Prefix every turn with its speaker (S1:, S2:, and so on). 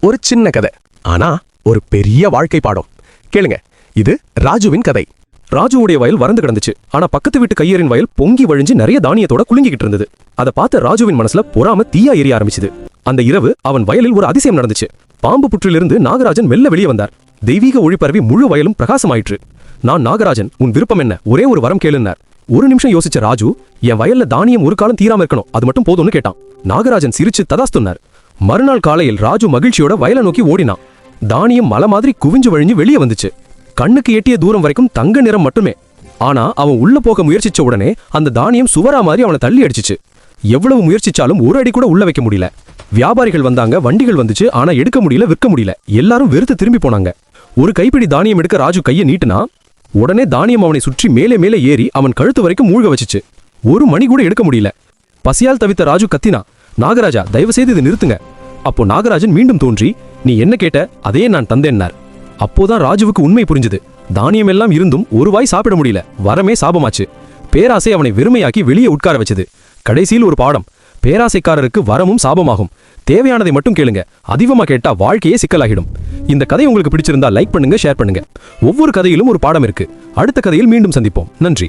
S1: ஒரு சின்ன கதை, ஆனா ஒரு பெரிய வாழ்க்கை பாடம். கேளுங்க, இது ராஜுவின் கதை. ராஜுவுடைய வயல் வறந்து கிடந்துச்சு. ஆனா பக்கத்து வீட்டு கையரின் வயல் பொங்கி வழிஞ்சு நிறைய தானியத்தோட குலுங்கிக்கிட்டு இருந்தது. அதை பார்த்த ராஜுவின் மனசுல பொறாம தீயா எரிய ஆரம்பிச்சுது. அந்த இரவு அவன் வயலில் ஒரு அதிசயம் நடந்துச்சு. பாம்பு புற்றிலிருந்து நாகராஜன் மெல்ல வெளியே வந்தார். தெய்வீக ஒளி பரவி முழு வயலும் பிரகாசமாயிற்று. நான் நாகராஜன், உன் விருப்பம் என்ன? ஒரே ஒரு வரம் கேளுன்னார். ஒரு நிமிஷம் யோசிச்ச ராஜு, என் வயல்ல தானியம் ஒரு காலம் தீராம இருக்கணும், அது மட்டும் போதும்னு கேட்டான். நாகராஜன் சிரிச்சு ததாஸ்துன்னார். மறுநாள் காலையில் ராஜு மகிழ்ச்சியோட வயலை நோக்கி ஓடினான். தானியம் மலை மாதிரி குவிஞ்சு வழிஞ்சு வெளியே வந்துச்சு. கண்ணுக்கு எட்டிய தூரம் வரைக்கும் தங்க நிறம் மட்டுமே. ஆனா அவன் உள்ள போக முயற்சிச்ச உடனே அந்த தானியம் சுவரா மாதிரி அவனை தள்ளி அடிச்சிச்சு. எவ்வளவு முயற்சிச்சாலும் ஒரு அடி கூட உள்ள வைக்க முடியல. வியாபாரிகள் வந்தாங்க, வண்டிகள் வந்துச்சு, ஆனா எடுக்க முடியல, விற்க முடியல. எல்லாரும் வெறுத்து திரும்பி போனாங்க. ஒரு கைப்பிடி தானியம் எடுக்க ராஜு கையை நீட்டினா உடனே தானியம் அவனை சுற்றி மேலே மேலே ஏறி அவன் கழுத்து வரைக்கும் மூழ்க வச்சுச்சு. ஒரு மணி கூட எடுக்க முடியல. பசியால் தவித்த ராஜு கத்தினா, நாகராஜா, தயவு செய்து இது நிறுத்துங்க. அப்போ நாகராஜன் மீண்டும் தோன்றி, நீ என்ன கேட்ட அதையே நான் தந்தேன்னார். அப்போதான் ராஜுவுக்கு உண்மை புரிஞ்சுது. தானியம் எல்லாம் இருந்தும் ஒரு வாய் சாப்பிட முடியல. வரமே சாபமாச்சு. பேராசை அவனை வெறுமையாக்கி வெளியே உட்கார வச்சது. கடைசியில் ஒரு பாடம், பேராசைக்காரருக்கு வரமும் சாபமாகும். தேவையானதை மட்டும் கேளுங்க, அதிகமா கேட்டா வாழ்க்கையே சிக்கலாகிடும். இந்த கதை உங்களுக்கு பிடிச்சிருந்தா லைக் பண்ணுங்க, ஷேர் பண்ணுங்க. ஒவ்வொரு கதையிலும் ஒரு பாடம் இருக்கு. அடுத்த கதையில் மீண்டும் சந்திப்போம். நன்றி.